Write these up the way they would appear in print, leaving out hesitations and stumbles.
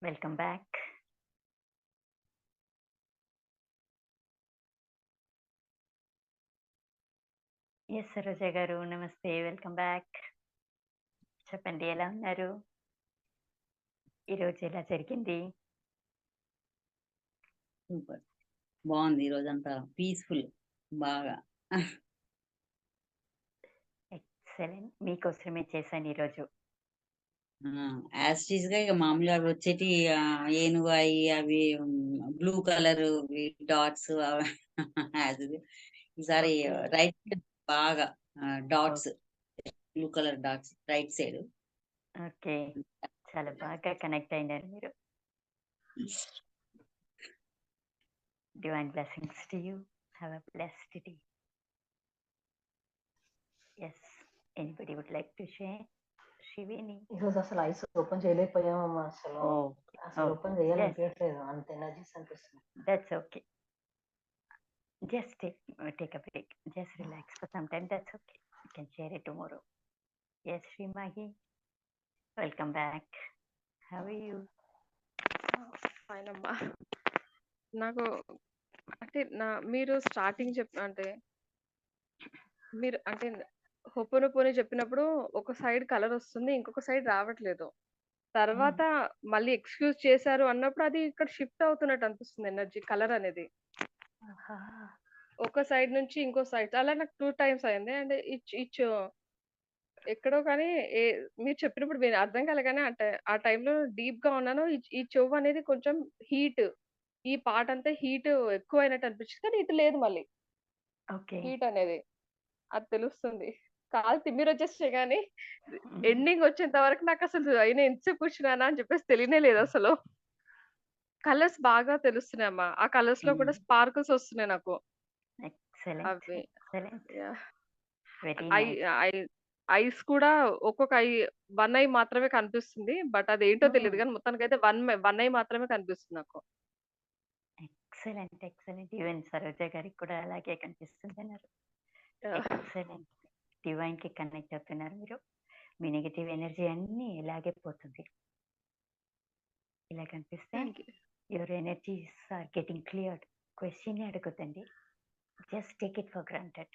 Welcome back. Yes Saroja గారు, నమస్తే, welcome back. చెప్పండి, ఎలా ఉన్నారు? ఈరోజు ఎలా జరిగింది? సూపర్ బాగుంది. ఈ రోజంతా పీస్ఫుల్ బాగా. ఎక్సలెంట్. మీకోసమే చేశాను ఈరోజు. యాజ్ టీజ్ గా ఇక మామూలుగా అవి వచ్చేటి ఏనుగు అవి బ్లూ కలర్ డాట్స్ ఈసారి ఓకే. రైట్ బాగా dots blue colour dots right side. Okay, చాలా బాగా కనెక్ట్ అయినారు మీరు. Divine blessings to you. Have a blessed day. Yes, anybody would like to share? Shiveni. ఈరోజు అసలు ఐస్ ఓపెన్ చేయలేకపోయామమ్మా. అసలు ఓపెన్ చేయాలనిపించట్లేదు, అంత ఎనర్జీస్ అనిపిస్తుంది. That's okay. Just take a break. Just relax for some time. That's okay. You can share it tomorrow. Yes, Srimahi. Welcome back. How are you? Fine అమ్మా. నాకు అంటే మీరు starting అంటే మీరు అంటే హొపోనొపోని చెప్పినప్పుడు ఒక సైడ్ కలర్ వస్తుంది, ఇంకొక సైడ్ రావట్లేదు. తర్వాత మళ్ళీ ఎక్స్క్యూజ్ చేశారు అన్నప్పుడు అది ఇక్కడ షిఫ్ట్ అవుతున్నట్టు అనిపిస్తుంది ఎనర్జీ కలర్ అనేది. ఒక సైడ్ నుంచి ఇంకో సైడ్ అలా నాకు 2 టైమ్స్ అయింది. అండ్ ఇచ్ ఎక్కడో కానీ మీరు చెప్పినప్పుడు మీరు అర్థం కాలే కానీ అంటే ఆ టైంలో డీప్ గా ఉన్నాను. ఈ చెవు అనేది కొంచెం హీట్, ఈ పార్ట్ అంతా హీట్ ఎక్కువ అయినట్టు అనిపించింది, కానీ ఇటు లేదు మళ్ళీ ఓకే. హీట్ అనేది. అది తెలుస్తుంది. కాలు తిమ్మిరి వచ్చేస్తే గానీ ఎండింగ్ వచ్చేంత వరకు నాకు అసలు అయినా ఎంతసేపు కూర్చున్నానా అని చెప్పేసి తెలియనే లేదు అసలు. కలర్స్ బాగా తెలుస్తున్నాయమ్మా. ఆ కలర్స్ లో కూడా స్పార్కిల్స్ వస్తున్నాయి నాకు. Excellent. అవి Excellent. Yeah. Very I nice. I ice కూడా ఒక్కొక్క వన్ ఐ మాత్రమే కనిపిస్తుంది. బట్ అది ఏంటో తెలియదు కానీ మొత్తానికైతే వన్ ఐ మాత్రమే కనిపిస్తుంది నాకు. ఎక్సలెంట్. ఎక్సలెంట్. ఈవెన్ సరోజ గారికి కూడా అలాగే కనిపిస్తుంది అన్నారు. ఎక్సలెంట్. డివైన్ కి కనెక్ట్ అవుతున్నారు మీరు. మీ నెగటివ్ ఎనర్జీ అన్ని ఇలాగే పోతుంది. ఇలా కనిపిస్తే your energies are getting cleared. Question అడగొద్దండి, just take it for granted.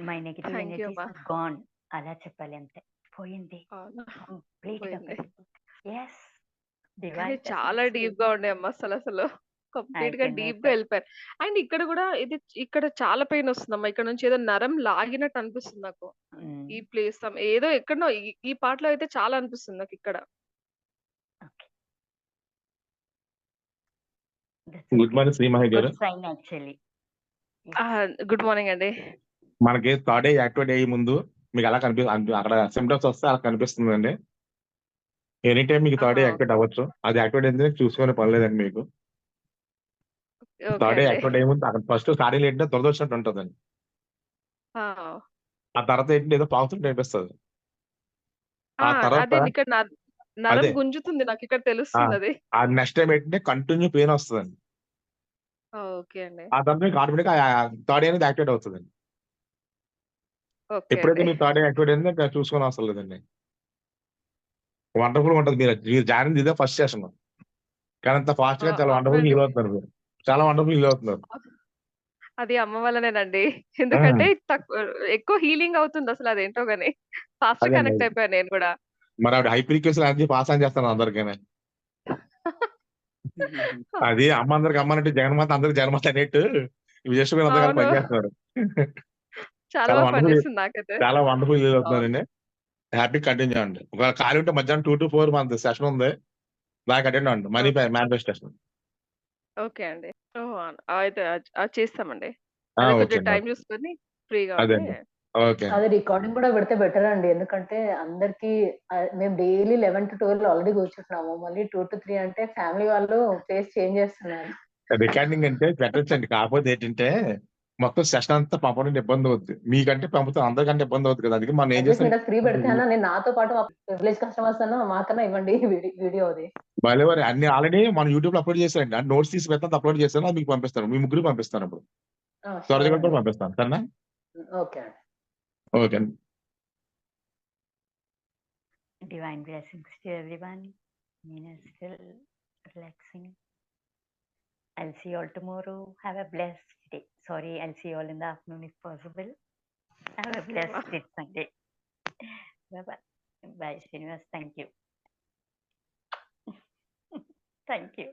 My negative Thank you, energies అమ్మా. Are gone. అలా చెప్పాలి, అంతే. పోయింది అవునా? కంప్లీట్ గా పోయింది. పోయింది. ఎస్, కానీ డివైన్ చాలా డీప్ గా ఉండే అమ్మా. అసలు కంప్లీట్ గా I can డీప్ గా imagine. వెళ్ళిపోయారు. అండ్ ఇక్కడ కూడా ఇక్కడ చాలా పెయిన్ వస్తుందమ్మా. ఇక్కడ నుంచి ఏదో నరం లాగినట్టు అనిపిస్తుంది నాకు. ఈ ప్లేస్ ఏదో ఎక్కడనో ఈ పార్ట్ లో అయితే చాలా అనిపిస్తుంది నాకు ఇక్కడ. ఓకే, గుడ్ మార్నింగ్ శ్రీమహి గారు. Good sign actually. Good morning అండి. మనకి థర్డ్ డే యాక్టివేట్ అయ్యే ముందు మీకు అలా అక్కడ సిమ్టమ్స్ వస్తే అలా కనిపిస్తుందండి. ఎనీ టైం మీకు థర్డ్ డే యాక్టివేట్ అవ్వచ్చు. అది యాక్టివేట్ అయితే చూసుకునే పని లేదండి మీకు. థర్డ్ డే యాక్టివేట్ అయ్యే ముందు అక్కడ ఫస్ట్ స్టార్టింగ్ ఏంటంటే దురదొచ్చినట్టు ఉంటుందండి. ఆ తర్వాత ఏంటంటే ఏదో పాకుతుంటే అనిపిస్తుంది. ఆ తర్వాత అదే ఇక్కడ నరం అదే గుంజుతుంది నాకు, ఇక్కడ తెలుస్తుంది అది. ఆ నెక్స్ట్ టైం ఏంటంటే కంటిన్యూ పెయిన్ వస్తుందండి. ఓకే అండి. ఆ తర్వాత మీకు ఆటోమేటిక్ థర్డ్ డే అనేది యాక్టివేట్ అవుతుందండి. ఓకే ఎప్పుడైతే అండి. మీరు థర్డ్ డే యాక్టివేట్ అయిందో ఇంకా చూసుకొని అవసరం లేదండి. వండర్ఫుల్ ఉంటుంది. మీరు జాయిన్ ఇదే ఫస్ట్ సెషన్, కానీ అంత ఫాస్ట్ గా చాలా వండర్ఫుల్ హీల్ అవుతున్నారు మీరు. చాలా వండర్ఫుల్ హీల్ అవుతున్నారు. అది అమ్మ వల్లనేనండి. ఎందుకంటే ఎక్కువ హీలింగ్ అవుతుంది అసలు, అదేంటో గానీ ఫాస్ట్ అదే కనెక్ట్ అయిపోయాను నేను కూడా. మరి ఆవిడ high frequency energy pass on చేస్తాను అందరికీ. అది అమ్మ అందరికి అమ్మనంటే జగన్మాత అందరికి జగన్మాత అనేట్టు విజయశ్రీ అందరికీ అవును, పనిచేస్తున్నారు. చాలా చాలా బాగా వండర్ఫుల్, పనిచేస్తుంది నాకైతే. చాలా వండర్ఫుల్ హీల్ అవుతున్నారండి. హ్యాపీ కంటిన్యూ అండి. ఒకవేళ ఖాళీ ఉంటే మధ్యాహ్నం 2 to 4 మన సెషన్ ఉంది, దానికి అటెండ్ అవ్వండి. Money manifestation. ఓకే అండి. అయితే అది చేస్తామండి. అదే ఓకే కొంచెం టైం చూసుకొని ఫ్రీగా అదే ఉంటే. ఓకే అది రికార్డింగ్ కూడా పెడితే బెటర్ అండి, ఎందుకంటే అందరికి మేము డైలీ 11 to 12 ఆల్రెడీ కూర్చుంటున్నాము, మళ్ళీ 2 to 3 అంటే ఫ్యామిలీ వాళ్ళు ఫేస్ చేంజ్ చేస్తున్నారు. రికార్డింగ్ అంటే పెట్టచ్చండి. కాకపోతే ఏంటంటే మొత్తం సెషన్ అంతా పంపడం ఇబ్బంది అవుద్ది. మీకంటే పంపుతాం, అందరికంటే ఇబ్బంది అవుతుంది కదా. అందుకే మనం ఏం అట్లీస్ట్ చేస్తాం, మీరు ఫ్రీ పెడితే అన్న నేను నాతో పాటు ప్రివిలేజ్ కస్టమర్స్ అన్న మాకన్నా ఇవ్వండి వీడియో అది. బలేవారి అన్ని ఆల్రెడీ మనం యూట్యూబ్ లో అప్లోడ్ చేశారండి. ఆ నోట్స్ తీసి పెద్ద అప్లోడ్ చేస్తాను, అది మీకు పంపిస్తాను. మీ ముగ్గురు పంపిస్తాను. ఇప్పుడు త్వరగా కూడా పంపిస్తాను, సరేనా? ఓకే అండి. ఓకే అండి. Divine blessings to everyone. Nina still relaxing. I'll see you all tomorrow. Have a blessed day. Sorry, I'll see you all in the afternoon if possible. Have a okay blessed అమ్మా. day Sunday. Bye bye. Bye, Srinivas. Thank you. Thank you.